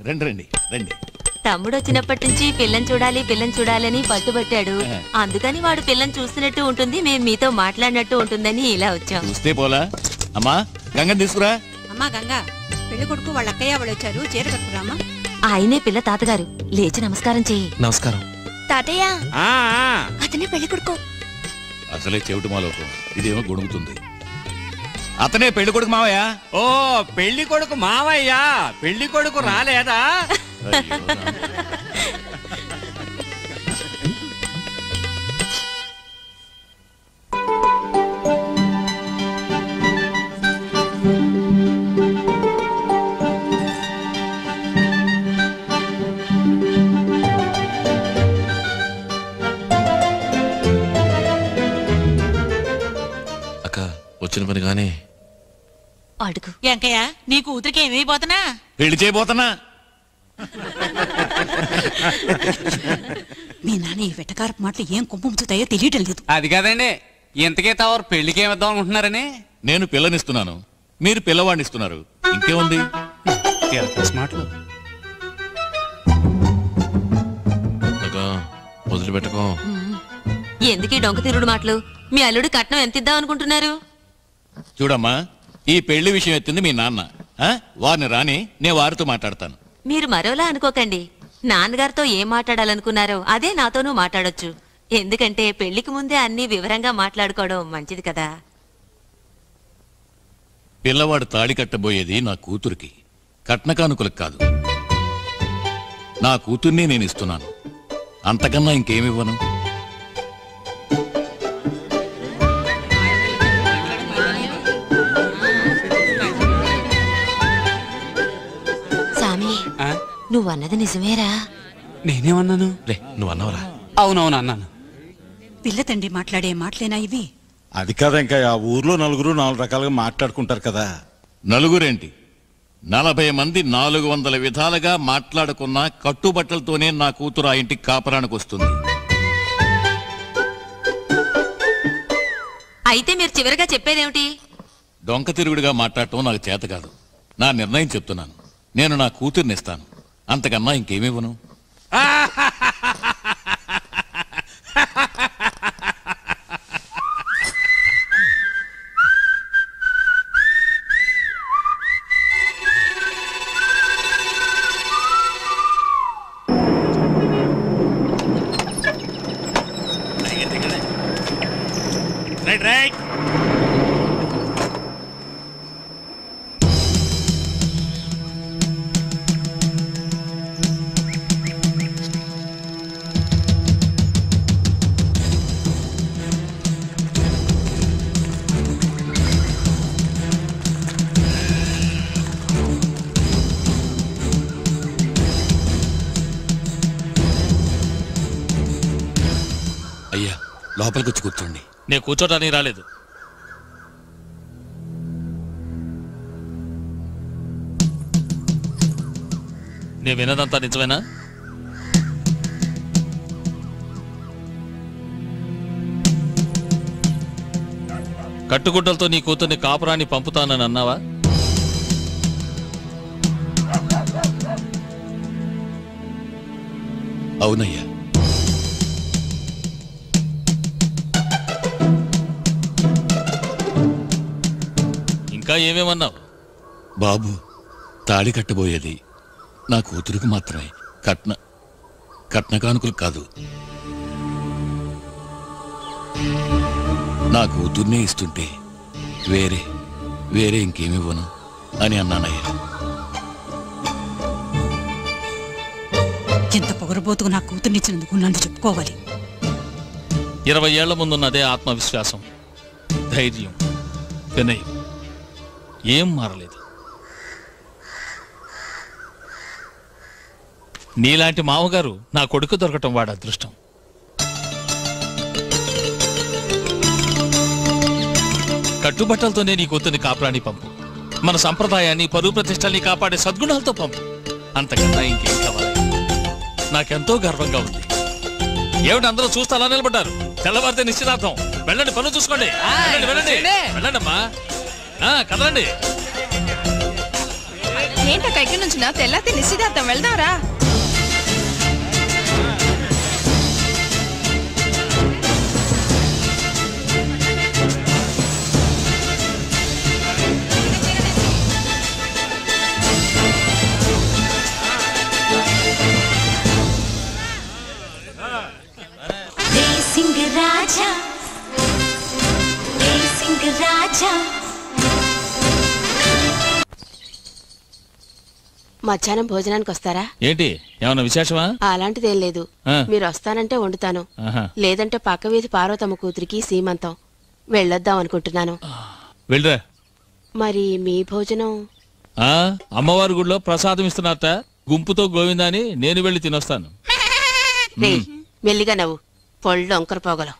రండి రండి రండి. తమ్ముడు వచ్చినప్పటి నుంచి పిల్లని చూడాలని పట్టుబట్టాడు. అందుకని వాడు పిల్లని చూసినట్టు ఉంటుంది, మేము మీతో మాట్లాడినట్టు ఉంటుందని ఇలా వచ్చాం. చూస్తే పోలా. అమ్మా గంగని తీసుకురా. అమ్మా గంగా, పెళ్లి కొడుకు వాళ్ళ అక్కయ్య వాళ్ళు వచ్చారు, చీర కట్టుకురామా. ఆయనే పిల్ల తాతగారు, లేచి నమస్కారం చెయ్యి. నమస్కారం తాతయ్య. అతనే పెళ్లి కొడుకు. అసలే చెవిటి మాలోకం, ఇదేమో గొడుగుతుంది. అతనే పెళ్లి కొడుకు మావయ్య. ఓ పెళ్లి కొడుకు మావయ్య, పెళ్లి కొడుకు రాలేదా? అక్క వచ్చిన పని గానీ అడుగు. ఎంకయ్య, నీ కూతురికి ఏమైపోతున్నా? పెళ్లి చేయబోతున్నా. మీ నాన్న ఈ వెటకారపు మాటలు ఏం కుంపుతాయో తెలియటం లేదు. అది కాదండి, ఇంతకే తవరు పెళ్లికి ఏమిద్దాం అనుకుంటున్నారని. నేను పిల్లనిస్తున్నాను, మీరు పిల్లవాడిని ఇస్తున్నారు, ఇంకేముంది? మాటలు అక్క వదిలిపెట్టుకో. ఎందుకీ డొంక తిరుగుడు మాటలు? మీ అల్లుడు కట్నం ఎంత ఇద్దాం అనుకుంటున్నారు? చూడమ్మా, ఈ పెళ్లి విషయం ఎత్తింది మీ నాన్న. వారిని రాని, నేను వారితో మాట్లాడతాను. మీరు మరోలా అనుకోకండి. నాన్నగారితో ఏం మాట్లాడాలనుకున్నారో అదే నాతోనూ మాట్లాడొచ్చు. ఎందుకంటే పెళ్లికి ముందే అన్ని వివరంగా మాట్లాడుకోవడం మంచిది కదా. పిల్లవాడు తాడి కట్టబోయేది నా కూతురికి, కట్నకానుకలకు కాదు. నా కూతుర్ని నేను ఇస్తున్నాను, అంతకన్నా ఇంకేమివ్వను. సామి, నువ్వన్నది నిజమేరా? నేనేమన్నాను? రే నువ్వు అన్నవరా? అవునవును అన్నాను. పిల్ల తండ్రి మాట్లాడే మాటలేనా ఇవి? అది కాదా, ఇంకా ఆ ఊర్లో నలుగురు 4 రకాలుగా మాట్లాడుకుంటారు కదా. నలుగురేంటి, 40 మంది 400 విధాలుగా మాట్లాడుకున్న కట్టుబట్టలతోనే నా కూతురు ఆ ఇంటికి కాపరానికి వస్తుంది. అయితే మీరు చివరిగా చెప్పేదేమిటి? డొంక తిరుగుడుగా మాట్లాడటం నాకు చేత కాదు. నా నిర్ణయం చెప్తున్నాను. నేను నా కూతుర్ని ఇస్తాను, అంతకన్నా ఇంకేమివ్వను. Right right. అయ్యా లోపలికి వచ్చి కూర్చోండి. నేను కూర్చోటానికి రాలేదు. నేను విన్నదంతా నిజమేనా? కట్టుగుడ్డలతో నీ కూతుర్ని కాపురాన్ని పంపుతానని అన్నావా? అవునయ్యా. ఇంకా ఏమేమన్నావు? బాబు, తాళి కట్టబోయేది నా కూతురికి మాత్రమే, కట్నకానుకలు కాదు. నా కూతుర్నే ఇస్తుంటే వేరే ఇంకేమివ్వను అని అన్నానయ్యా. ఎంత పొగరబోతుగా నా కూతుర్నిచ్చినందుకు నన్ను చెప్పుకోవాలి. 20 ఏళ్ల ముందున్నదే ఆత్మవిశ్వాసం, ధైర్యం, వినయం ఏం మారలేదు. నీలాంటి మామగారు నా కొడుకు దొరకటం వాడు అదృష్టం. కట్టుబట్టలతోనే నీ కూతుర్ని కాపురాన్ని పంపు. మన సంప్రదాయాన్ని, పరువు ప్రతిష్టల్ని కాపాడే సద్గుణాలతో పంపు. అంతకన్నా ఇంకేం కావాలి? నాకెంతో గర్వంగా ఉంది. ఏమిటి అందరూ చూస్తే అలా నిలబడ్డారు? తెల్లవారితే నిశ్చితార్థం. వెళ్ళండి, పనులు చూసుకోండి. వెళ్ళండి వెళ్ళండి వెళ్ళండి అమ్మా, కదలండి. ఏంటక్క ఇక్కడ నుంచి నా తెల్లారి నిశ్చితార్థం వెళ్దాంరా. మధ్యాహ్నం భోజనానికి వస్తారా? ఏంటి ఏమన్నా విశేషమా? అలాంటిదేం లేదు. మీరు వస్తానంటే వండుతాను, లేదంటే పక్క వీధి పార్వతమ్మ కూతురికి సీమంతం వెళ్ళొద్దాం అనుకుంటున్నాను. వెళ్ళరా. మరి మీ భోజనం? అమ్మవారి గుడిలో ప్రసాదం ఇస్తున్నారట, గుంపుతో గోవిందాని నేను వెళ్ళి తినొస్తాను. మెల్లిగా నవ్వు, పొళ్ళు ఒంకర పోగలం.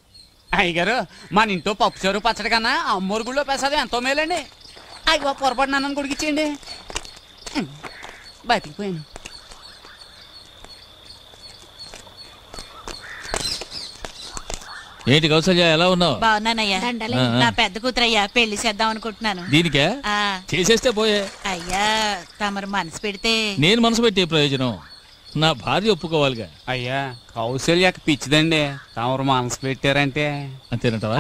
అయ్యగారు మన ఇంట్లో పప్పు చారు పచ్చడి కన్నా అమ్మోరు గుళ్ళో ప్రసాదం ఎంతో మేలండి. అయ్యో పొరపాటు నన్ను కొడికిచ్చేయండి. బతికిపోయాను. ఏంటి కౌసల్య ఎలా ఉన్నావు? బాగున్నానయ్యా. నా పెద్ద కూతురయ్యా పెళ్లి చేద్దాం అనుకుంటున్నాను. దీనికే చేసేస్తే పోయే. అయ్యా తమరు మనసు పెడితే. నేను మనసు పెట్టే ప్రయోజనం నా భార్య ఒప్పుకోవాలిగా. అయ్యా కౌశల్యకి పిచ్చిదండి, తమరు మనసు పెట్టారంటే. అంతేనంటావా?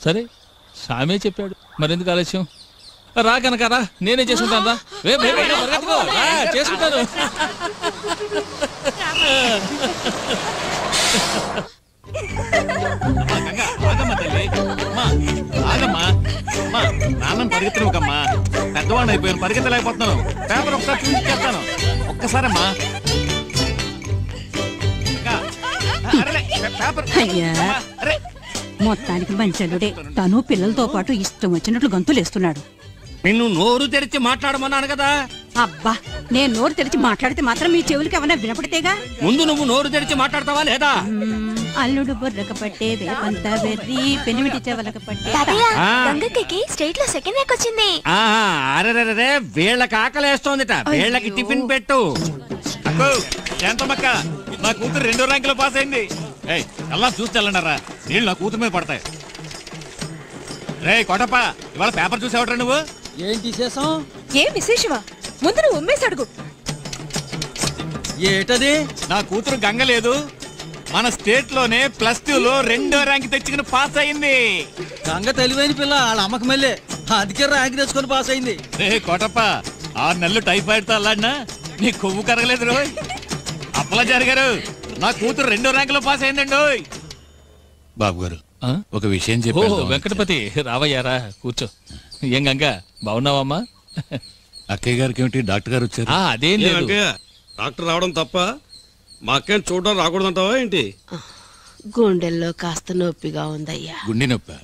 సరే సామే చెప్పాడు, మరెందుకు ఆలస్యం? రా కనుక రా, నేనే చేసుకుంటాను. రా చేసుకుంటాను. నాన్న పరిగెత్తనుకమ్మా, పెద్దవాడిని అయిపోయాను, పరిగెత్తలేకపోతున్నాను. పేపర్ ఒకసారి చూపించేస్తాను, ఒక్కసారమ్మా. మొత్తానికి మంచలుడే, తను పిల్లలతో పాటు ఇష్టం వచ్చినట్లు గంతులేస్తున్నాడు. నిన్ను నోరు తెరిచి మాట్లాడమన్నాను కదా. అబ్బా, నేను నోరు తెరిచి మాట్లాడితే మాత్రం మీ చెవులకి ఏమైనా వినపడితేగా. ముందు నువ్వు నోరు తెరిచి మాట్లాడతావా లేదా? అల్లుడు బుర్రక పట్టే వేపంత వెర్రి పెనిమిటి చెవలక పట్టే. గంగకి స్టేట్ లో సెకండ్ ర్యాంక్ వచ్చింది. అరే వీళ్ళకి ఆకలేస్తోందిట, వీళ్ళకి టిఫిన్ పెట్టు. ఎంతమక్క, నా కూతురు 2వ ర్యాంకులో పాస్ అయింది. ఎలా చూసి వెళ్ళండారా, నీళ్ళు నా కూతురు మీద పడతాయి. రే కొటప్ప, ఇవాళ పేపర్ చూసేవట్రా నువ్వు? ఏం విశేషం? ఏం విశేషమా? ముందు నువ్వు ఉమ్మేసి అడుగు. ఏటది? నా కూతురు గంగ లేదు, మన స్టేట్ లోనే +2 లో 2వ ర్యాంక్ తెచ్చుకుని పాస్ అయింది. గంగ తెలివైన పిల్ల, వాళ్ళ అమ్మకి మళ్ళీ అందుకే ర్యాంక్ తెచ్చుకొని పాస్ అయింది. రే కోటప్ప, 6 నెలలు టైఫాయిడ్ తో అల్లాడినా నీ కొవ్వు కరగలేదు రోయ్. అప్పలాచారి గారు, నా కూతురు 2వ ర్యాంక్ లో పాస్ అయిందండి. బాబు గారు ఒక విషయం చెప్పాను. వెంకటపతి రావయ్యారా, కూర్చో. ఏం గంగ బాగున్నావమ్మా? అక్కయ్య గారికి ఏమిటి డాక్టర్ గారు వచ్చారు? అదేం లేదు. డాక్టర్ రావడం తప్ప మా అక్కని చూడడం రాకూడదంటావా ఏంటి? గుండెల్లో కాస్త నొప్పిగా ఉందయ్యా. గుండె నొప్పి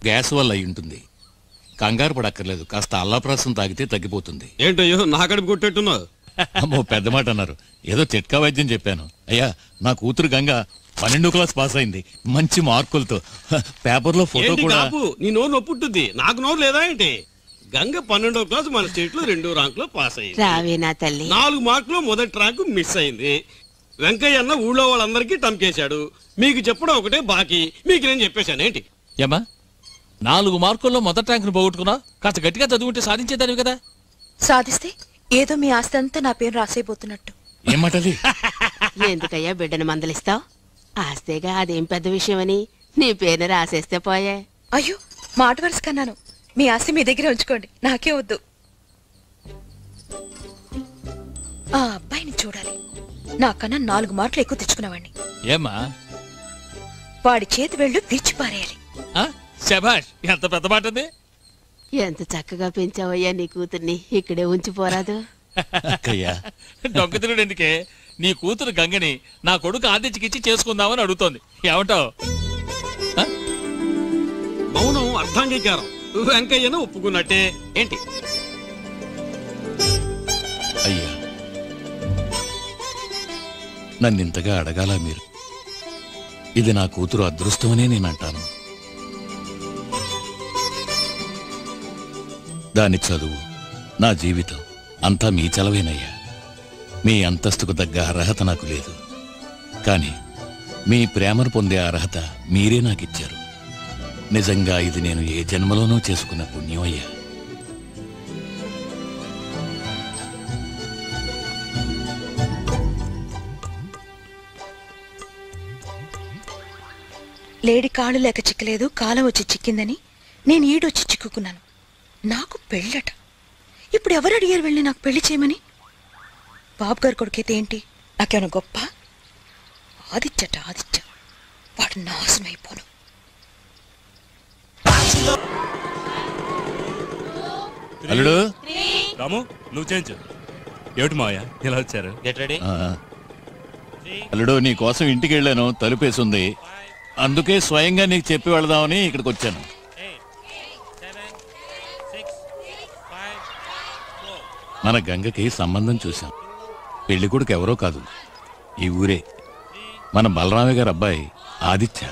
గ్యాస్ వల్ల అయి ఉంటుంది, కంగారు పడక్కర్లేదు. కాస్త అల్లాప్రాసం తాగితే తగ్గిపోతుంది. ఏంటయ్యో నా కడుపు కొట్టేట్టున్నావు? అమ్మో పెద్ద మాట అన్నారు, ఏదో చిట్కా వైద్యం చెప్పాను. అయ్యా నా కూతురు గంగ 12వ క్లాస్ పాస్ అయింది, మంచి మార్కులతో. పేపర్ లో ఫోటో కూడా. నీ నోరు నొప్పుంటుంది, నాకు నోరు లేదా ఏంటి? గంగ 12వ క్లాస్ మన స్టేట్ లో 2వ ర్యాంక్ లో పాస్ అయింది. రావేనా తల్లి? 4 మార్కులు మొదటి ర్యాంకు మిస్ అయింది. వెంకయ్య అన్న ఊళ్ళో వాళ్ళందరికీ టంకేశాడు. మీకు చెప్పడం ఒకటే బాకీ, మీకు నేను చెప్పేశాను ఏంటి? ఏమా 4 మార్కుల్లో మొదటి ర్యాంకును పోగొట్టుకున్నా, కాస్త గట్టిగా చదువుకుంటే సాధించేదానివి కదా. సాధిస్తే ఏదో మీ ఆస్తి అంతా నా పేరు రాసైపోతున్నట్టు. ఏమాటది? ఎందుకయ్యా బిడ్డను మందలిస్తావు? ఆస్తేగా, అదేం పెద్ద విషయమని నీ పేరు రాసేస్తే పోయే. అయ్యో మాట వరుస కన్నాను, మీ ఆస్తి మీ దగ్గరే ఉంచుకోండి, నాకే వద్దు. ఆ అబ్బాయిని చూడాలి, నాకన్నా 4 మార్కులు ఎక్కువ తెచ్చుకున్నవాడిని. ఏమా వాడి చేతి వేళ్ళు విరిచిపారేయాలి. శభాష్, ఎంత పెద్ద మాట ఉంది. ఎంత చక్కగా పెంచావయ్యా నీ కూతుర్ని, ఇక్కడే ఉంచిపోరాదు? డొక్కతిరుడు ఎందుకే, నీ కూతురు గంగని నా కొడుకు ఆదిత్యకిచ్చి చేసుకుందామని అడుగుతోంది. ఏమంటావు? మౌనం అర్ధాంగీకారం. వెంకయ్యను ఒప్పుకున్నట్టే ఏంటి? అయ్యా నన్నింతగా అడగాల మీరు? ఇది నా కూతురు అదృష్టమనే నేను అంటాను. దాని చదువు, నా జీవితం అంతా మీ చలవేనయ్యా. మీ అంతస్తుకు తగ్గ అర్హత నాకు లేదు, కానీ మీ ప్రేమను పొందే అర్హత మీరే నాకిచ్చారు. నిజంగా ఇది నేను ఏ జన్మలోనూ చేసుకున్న పుణ్యం అయ్యా. లేడి కాళ్ళు లేక చిక్కలేదు, కాలం వచ్చి చిక్కిందని నేను ఈడొచ్చి చిక్కుకున్నాను. నాకు పెళ్ళట. ఇప్పుడు ఎవరు అడిగారు వెళ్ళి నాకు పెళ్లి చేయమని? బాబు గారు కొడుకైతే ఏంటి, నాకేమైనా గొప్ప? ఆదిత్యట ఆదిత్య, వాడు నాశనమైపోను. అల్లుడు రాము, నువ్వు చేయించు. ఏమిటి మావయ్య ఇలా వచ్చారు? Get ready. అల్లుడు నీ కోసం ఇంటికి వెళ్ళాను, తలుపేసింది. అందుకే స్వయంగా నీకు చెప్పి వెళదామని ఇక్కడికి వచ్చాను. మన గంగకి సంబంధం చూశాం. పెళ్లి కొడుకు ఎవరో కాదు, ఈ ఊరే మన బలరామయ్య గారు అబ్బాయి ఆదిత్య.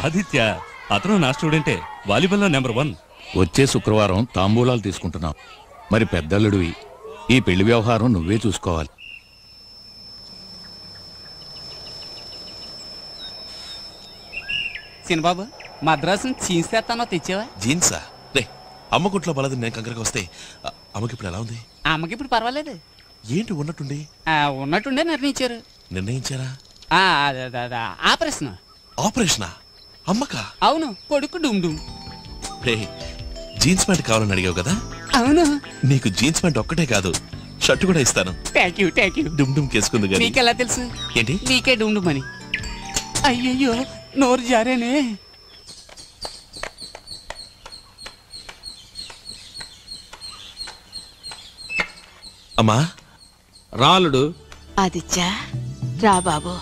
ఆదిత్య అతను నా స్టూడెంటే, వాలీబాల్లో నెంబర్ 1. వచ్చే శుక్రవారం తాంబూలాలు తీసుకుంటున్నాం. మరి పెద్దల్లుడివి, ఈ పెళ్లి వ్యవహారం నువ్వే చూసుకోవాలి. చిన్నబాబు, మద్రాసు జీన్స్ తెస్తానో తెచ్చావా? జీన్సా? రే, అమ్మ గుట్లో బలది నేను కంకరకి వస్తే అమ్మకి ఇప్పుడు ఎలా ఉంది? అమ్మకి ఇప్పుడు పర్వాలేదు. ఏంటి ఉన్నట్టుండి? ఉన్నట్టుండే నిర్ణయించారు. నిర్ణయించారా? ఆపరేషన్. ఆపరేషనా? అమ్మకా? అవును, కొడుకు డుమ్ డుమ్. రే, జీన్స్ ప్యాంట్ కావాలని అడిగావు కదా? అవును. నీకు జీన్స్ ప్యాంట్ ఒక్కటే కాదు, షర్ట్ కూడా ఇస్తాను. Thank you. డుమ్ డుమ్ కేసుకుంది కదా. నీకెలా తెలుసు? ఏంటి? నీకే డుమ్ డుమ్ అని. అయ్యయ్యో, నోరు జారేనే. అమ్మా రాలుడు. ఆదిత్య రా బాబు.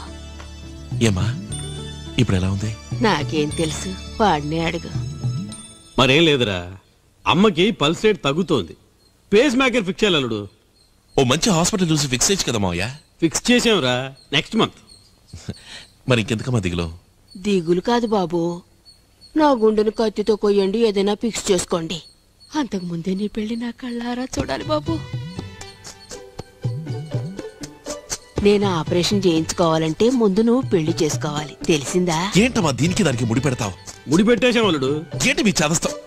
ఏమ్మా ఇప్పుడు ఎలా ఉంది? నాకేం తెలుసు, వాడినే అడుగు. మరేం లేదురా, అమ్మకి పల్స్ రేట్ తగ్గుతోంది. పేస్ మేకర్ ఫిక్స్ చేయాలి అల్లుడు. ఓ మంచి హాస్పిటల్ చూసి ఫిక్స్ చేయొచ్చు కదా మావయ్య. ఫిక్స్ చేసాంరా, నెక్స్ట్ మంత్. మరి ఇంకెందుకమ్మా దిగులో? దిగులు కాదు బాబు, నా గుండెను కత్తితో కొయ్యండి, ఏదైనా ఫిక్స్ చేసుకోండి. అంతకు ముందే నీ పెళ్లి నా కళ్ళారా చూడాలి బాబు. నేను ఆపరేషన్ చేయించుకోవాలంటే ముందు నువ్వు పెళ్లి చేసుకోవాలి, తెలిసిందా? ఏంటమ్మా దీనికి దానికి ముడి పెడతావు? ముడి పెట్టేశాం అల్లుడు. ఏంటి మీ చేదస్తావు?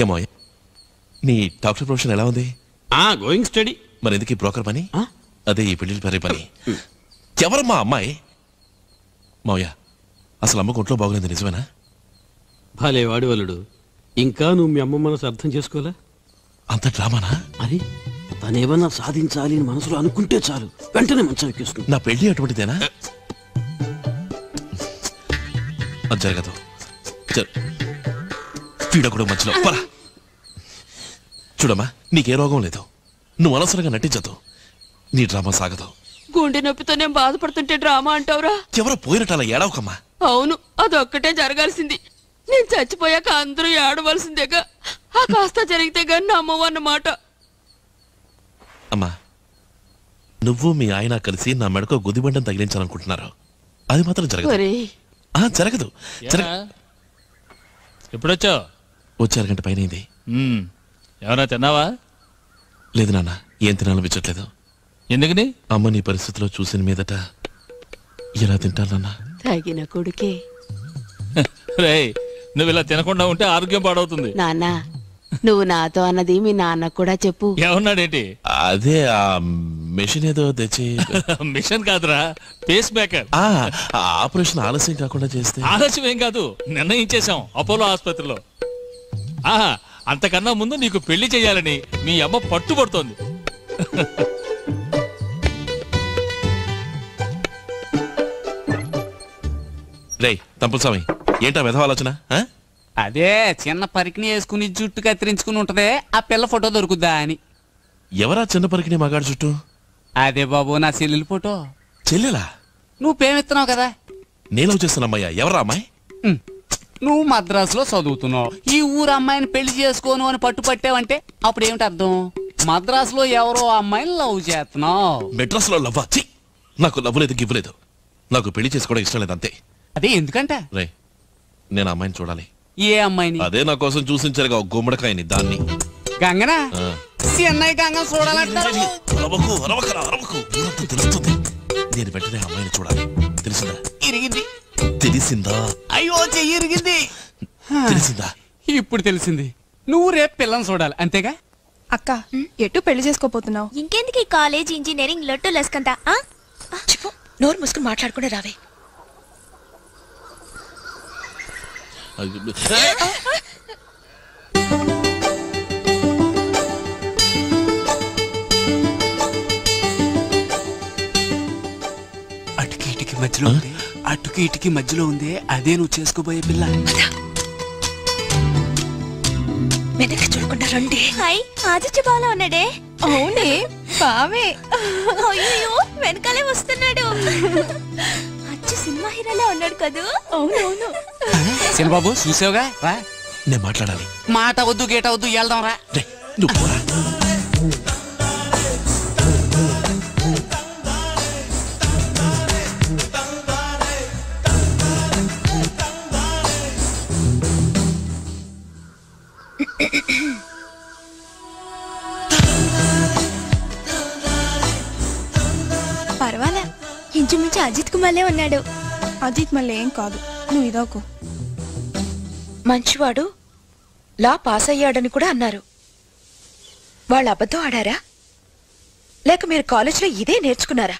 ఏమో నీ డాక్టర్ ప్రొఫెషన్ ఎలా ఉంది? Going study. మరి ఎందుకు ఈ బ్రోకర్ పని? అదే ఈ పెళ్లి పరే పని. ఎవరమ్మా అమ్మాయి? మావయ్య, అసలు అమ్మకు ఒంట్లో బాగులేదు నిజమేనా? భలే వాడి అల్లుడు, ఇంకా నువ్వు మీ అమ్మ మనసు అర్థం చేసుకోలే? అంత డ్రామానా? అది తనేమన్నా సాధించాలి అని మనసులో అనుకుంటే చాలు, వెంటనే మంచం ఎక్కిస్తుంది. నా పెళ్లి అటువంటిదేనా? అది జరగదు. వీడొకడు మధ్యలో పరా. చూడమ్మా, నీకే రోగం లేదు, నువ్వు అనవసరంగా నటించదు, నీ డ్రామా సాగదు. గుండె నొప్పితో నేను బాధపడుతుంటే డ్రామా అంటావురా? ఎవరో పోయినట్టు అలా ఏడవకమ్మా. అవును, అదొక్కటే జరగాల్సింది. నేను చచ్చిపోయాక అందరూ ఏడవలసిందేగా, ఆ కాస్త జరిగితే గాని నమ్మవన్నమాట. అమ్మా, నువ్వు మీ ఆయన కలిసి నా మెడకు గుదిబండం తగిలించాలనుకుంటున్నారు, అది మాత్రం జరగదు. జరగదు. ఎప్పుడొచ్చావు? వచ్చే అరగంట పైన అయింది. ఏమన్నా తిన్నావా? లేదు నాన్న, ఏం తినాలనిపించట్లేదు. ఎందుకని? అమ్మ నీ పరిస్థితిలో చూసిన మీదట ఎలా తింటానన్నా? తగిన కొడుకే. రేయ్, నువ్వు ఇలా తినకుండా ఉంటే ఆరోగ్యం పాడవుతుంది. నాన్న, నువ్వు నాతో అన్నది మీ నాన్న కూడా చెప్పు. ఏమన్నాడేంటి? అదే ఆ మెషిన్ ఏదో తెచ్చి. మిషన్ కాదురా, పేస్ మేకర్. ఆపరేషన్ ఆలస్యం కాకుండా చేస్తే. ఆలస్యం ఏం కాదు, నిర్ణయించేశాం అపోలో ఆసుపత్రిలో. అంతకన్నా ముందు నీకు పెళ్లి చెయ్యాలని మీ అమ్మ పట్టుబడుతోంది. రేయ్ తంపులస్వామి, ఏంటా వెధవ ఆలోచన? అదే చిన్న పరికిని వేసుకుని జుట్టు కత్తిరించుకుని ఉంటదే, ఆ పిల్ల ఫోటో దొరుకుద్దా అని. ఎవరా చిన్న పరికిని మగాడు చుట్టూ? అదే బాబు, నా చెల్లెలి ఫోటో. చెల్లెలా? నువ్వు పేమెత్తున్నావు కదా. నేను చేస్తున్నమ్మయ్యా. ఎవరా అమ్మాయి? నువ్వు మద్రాసులో చదువుతున్నావు, ఈ ఊరు అమ్మాయిని పెళ్లి చేసుకోను అని పట్టుపట్టావంటే అప్పుడు ఏమిటి అర్థం? మద్రాసులో ఎవరో అమ్మాయిని లవ్ చేస్తున్నావు. మెడ్రాస్ లో లవ్వా? నాకు లవ్ లేదు, గివ్వు లేదు. నాకు పెళ్లి చేసుకోవడం ఇష్టం లేదు, అంతే. అదే ఎందుకంట? రే, నేను అమ్మాయిని చూడాలి. ఏ అమ్మాయిని? అదే నా కోసం చూసించారుగా గుమ్మడికాయని, దాన్ని. గంగనా? చెన్నై గంగ చూడాలంటారు. తెలుస్తుంది. నేను వెంటనే అమ్మాయిని చూడాలి. తెలిసిందా? ఇరిగింది. తెలిసిందా? అయ్యో, చెయ్యి ఇరిగింది. తెలిసిందా? ఇప్పుడు తెలిసింది. నువ్వు రేపు పిల్లని చూడాలి, అంతేగా? అక్క, ఎటు పెళ్లి చేసుకోపోతున్నావు? ఇంకెందుకు ఈ కాలేజ్ ఇంజనీరింగ్ లొట్టు లస్కంతా? చెప్పు, నోరు మూసుకుని మాట్లాడుకుంటే రావే. అటుకి ఇటుకి మధ్యలో ఉంది, అటుకి ఇటుకి మధ్యలో ఉంది, అదే నువ్వు చేసుకోబోయే పిల్ల. వెనక్కి చూడకుండా రండి. హాయ్ ఆదిత్య బాలా ఉన్నాడే. అవునే బావే. అయ్యో వెనకాలే వస్తున్నాడు. అచ్చి సినిమా హీరోలా ఉన్నాడు కదూ. అవునవును. సినిబాబు చూసావుగా, రా. నేను మాట్లాడాలి. మాట వద్దు గేట వద్దు, వెళ్దాం రా. నువ్వు పోరా. పర్వాలా, ఇంచుమించు అజిత్ కుమార్లే ఉన్నాడు. అజిత్ మళ్ళీ ఏం కాదు, నువ్వు ఇదోకు. మంచివాడు, లా పాస్ అయ్యాడని కూడా అన్నారు. వాళ్ళు అబద్ధం ఆడారా లేక మీరు కాలేజీలో ఇదే నేర్చుకున్నారా?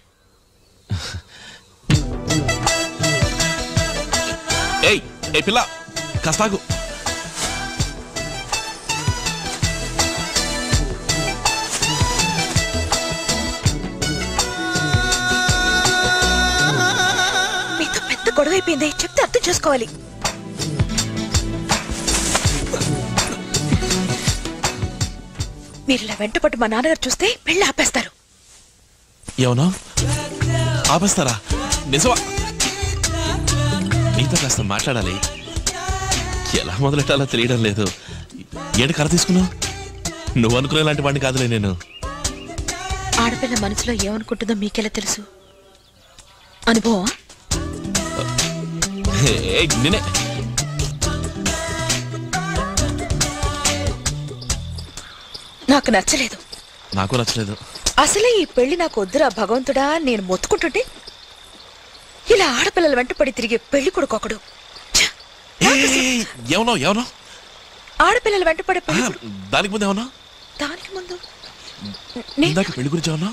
ఏయ్ ఏ పిల్ల కాస్తాగు. మీతో పెద్ద గొడవ అయిపోయింది, చెప్తే అర్థం చేసుకోవాలి. మీరు ఇలా వెంటపట్టు మా నాన్నగారు చూస్తే పెళ్లి ఆపేస్తారు. ఏమన్నా ఆపేస్తారా? నిజమా? నీతో కాస్త మాట్లాడాలి. ఎలా మొదలెట్టాలో తెలియడం లేదు. ఏంటి కర తీసుకున్నావు? నువ్వు అనుకునే లాంటి వాడిని కాదులే నేను. ఆడపిల్ల మనసులో ఏమనుకుంటుందో మీకెలా తెలుసు? అనుభవం? నేనే నాకు నచ్చలేదు. నాకు నచ్చలేదు. అసలే ఈ పెళ్లి నాకు వద్దురా భగవంతుడా నేను మొత్తుకుంటుంటే ఇలా ఆడపిల్లల వెంట పడి తిరిగే పెళ్లి కొడుకొకడు. ఏమన్నా ఏమన్నా ఆడపిల్లల వెంట పడే పెళ్లి దానికి ముందు ఏమన్నా? దానికి ముందు ఇందాక పెళ్లి గురించి ఏమన్నా?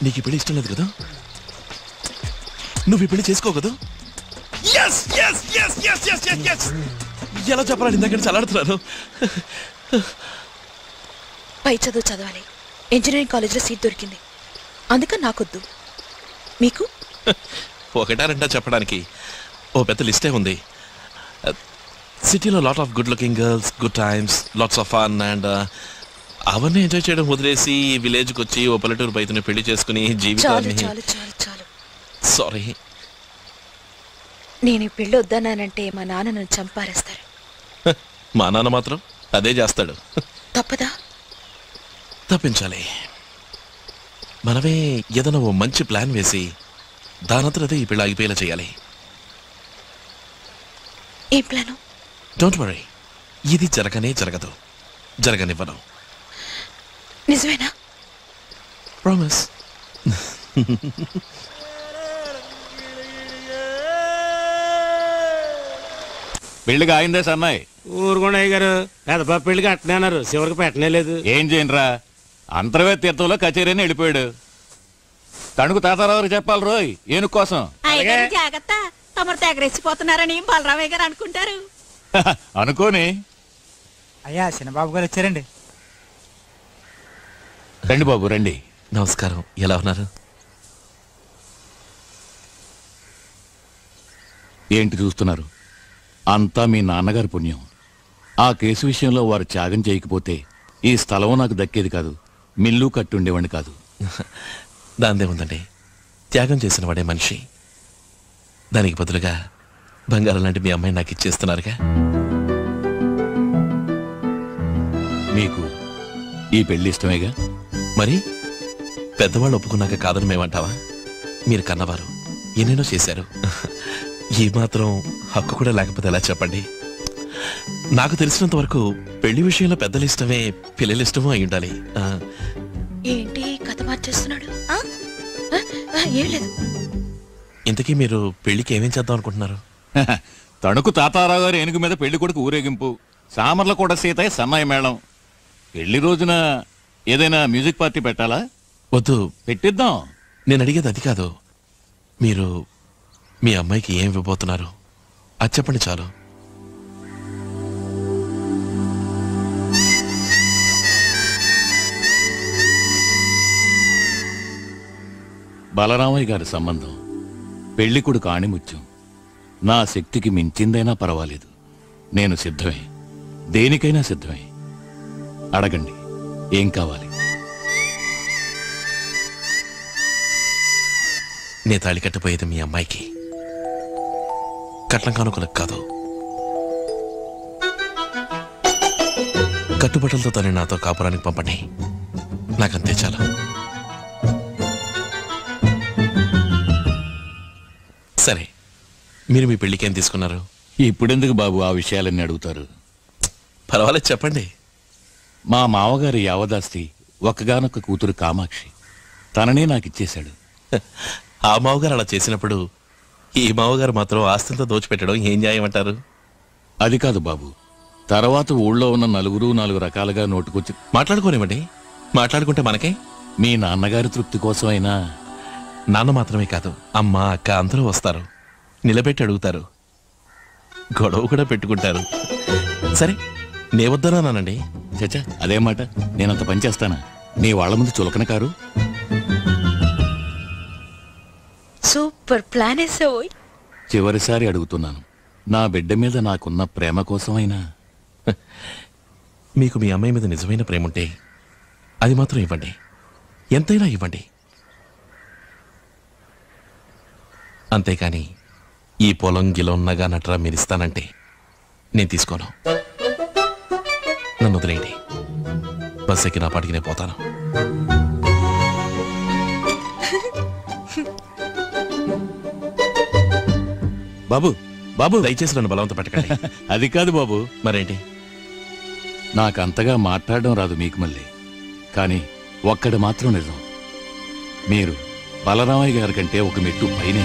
నీకు ఈ పెళ్లి ఇష్టం లేదు కదా? నువ్వు ఈ పెళ్లి చేసుకో కదా? ఎలా చెప్పాలని ఇందాక చలాడుతున్నాను. పై చదువు చదవాలి, ఇంజనీరింగ్ కాలేజీలో సీట్ దొరికింది, అందుకని నాకొద్దు. మీకు ఒకటా రెండా చెప్పడానికి ఓ పెద్ద లిస్టే ఉంది. సిటీలో lot of good looking girls, good times, lots of fun and అవన్నీ ఎంజాయ్ చేయడం వదిలేసి విలేజ్కి వచ్చి ఓ పల్లెటూరు బయటని పెళ్లి చేసుకుని జీవితాన్ని. సారీ, నేను ఈ పెళ్లి వద్దన్నానంటే మా నాన్న నన్ను చంపారేస్తారు. మా నాన్న మాత్రం అదే చేస్తాడు. తప్పదా? తప్పించాలి. మనమే ఏదైనా ఓ మంచి ప్లాన్ వేసి దానంతరదే ఈ పెళ్లి ఆగిపోయేలా చేయాలి. ఏ ప్లాను? డోంట్ వరీ, ఇది జరగనే జరగదు, జరగనివ్వను. నిజమేనా? ప్రామిస్. పెళ్లికి ఆయిందే సన్నాయి. ఊరుకోండి అయ్యగారు, పెద్ద పెళ్లికి అట్టనే అన్నారు, చివరికి పెట్టనే లేదు. ఏం చేయనురా, అంతర్వేద తీర్థంలో కచేరీని వెళ్ళిపోయాడు. తణుకు తాతారావు చెప్పాలి రోయ్ ఏను కోసం. జాగ్రత్త, తమరు తెగరెచ్చిపోతున్నారని బలరామయ్య గారు అనుకుంటారు. అనుకోని. అయ్యా చిన్నబాబు గారు వచ్చారండి. రండి బాబు రండి. నమస్కారం, ఎలా ఉన్నారు? ఏంటి చూస్తున్నారు? అంతా మీ నాన్నగారి పుణ్యం. ఆ కేసు విషయంలో వారు త్యాగం చేయకపోతే ఈ స్థలం నాకు దక్కేది కాదు, మిల్లు కట్టుండేవాడిని కాదు. దాందేముందండి, త్యాగం చేసిన వాడే మనిషి. దానికి బదులుగా బంగారం లాంటి మీ అమ్మాయి నాకు ఇచ్చేస్తున్నారుగా. మీకు ఈ పెళ్లి ఇష్టమేగా? మరి పెద్దవాళ్ళు ఒప్పుకున్నాక కాదని మేమంటావా? మీరు కన్నవారు ఎన్నెన్నో చేశారు. ఈ మాత్రం హక్కు కూడా లేకపోతే ఎలా చెప్పండి? నాకు తెలిసినంత వరకు పెళ్లి విషయంలో పెద్దల ఇష్టమే పిల్లల ఇష్టమో అయి ఉండాలి. ఏంటి కథ మార్చేస్తున్నాడు? ఏం లేదు. ఇంతకీ మీరు పెళ్లికి ఏమేం చేద్దాం అనుకుంటున్నారు? తణుకు తాతారావు గారు ఏనుగు మీద పెళ్లి కొడుకు ఊరేగింపు, సామర్ల కూడా సీతయ్య సన్నాయి మేళం. పెళ్లి రోజున ఏదైనా మ్యూజిక్ పార్టీ పెట్టాలా? వద్దు, పెట్టిద్దాం. నేను అడిగేది అది కాదు. మీరు మీ అమ్మాయికి ఏం ఇవ్వబోతున్నారు అది చెప్పండి చాలు. బలరామయ్య గారి సంబంధం పెళ్లికుడు కాణిముత్యం. నా శక్తికి మించిందైనా పర్వాలేదు, నేను సిద్ధమే, దేనికైనా సిద్ధమే. అడగండి, ఏం కావాలి? నే తాళి కట్టపోయేది మీ అమ్మాయికి, కట్నం కానుకలకు కాదు. కట్టుబట్టలతో తను నాతో కాపురానికి పంపండి, నాకంతే చాలు. సరే, మీరు మీ పెళ్లికి ఏం తీసుకున్నారు? ఇప్పుడెందుకు బాబు ఆ విషయాలన్నీ అడుగుతారు? పర్వాలేదు, చెప్పండి. మా మామగారి యావదాస్తి ఒక్కగానొక్క కూతురు కామాక్షి, తననే నాకిచ్చేశాడు. ఆ మావగారు అలా చేసినప్పుడు ఈ మావగారు మాత్రం ఆస్తితో దోచిపెట్టడం ఏం న్యాయమంటారు? అది కాదు బాబు, తర్వాత ఊళ్ళో ఉన్న నలుగురు 4 రకాలుగా నోటుకొచ్చి మాట్లాడుకోనివ్వండి. మాట్లాడుకుంటే మనకే. మీ నాన్నగారి తృప్తి కోసమైనా. నాన్న మాత్రమే కాదు, అమ్మ అక్క అందరూ వస్తారు, నిలబెట్టి అడుగుతారు, గొడవ కూడా పెట్టుకుంటారు. సరే, నే వద్దనానండి. చచ్చా, అదే మాట, నేనంత పని చేస్తానా? నీ వాళ్ళ ముందు చులకన కారు. Super plan వేసావోయ్. చివరిసారి అడుగుతున్నాను, నా బిడ్డ మీద నాకున్న ప్రేమ కోసమైనా. మీకు మీ అమ్మాయి మీద నిజమైన ప్రేమ ఉంటే అది మాత్రం ఇవ్వండి, ఎంతైనా ఇవ్వండి. అంతేకాని ఈ పొలం గిలం నగా నట్రా మీరిస్తానంటే నేను తీసుకోను. నన్ను వదిలేయండి, బస్ ఎక్కి నా పాటికి నేను పోతాను. బాబు బాబు, దయచేసి నన్ను బలవంత పెట్టకండి. అది కాదు బాబు. మరేంటి? నాకంతగా మాట్లాడడం రాదు మీకు మళ్ళీ, కానీ ఒక్కటి మాత్రం నిజం, మీరు బలరామయ్య గారి కంటే ఒక మెట్టు పైనే.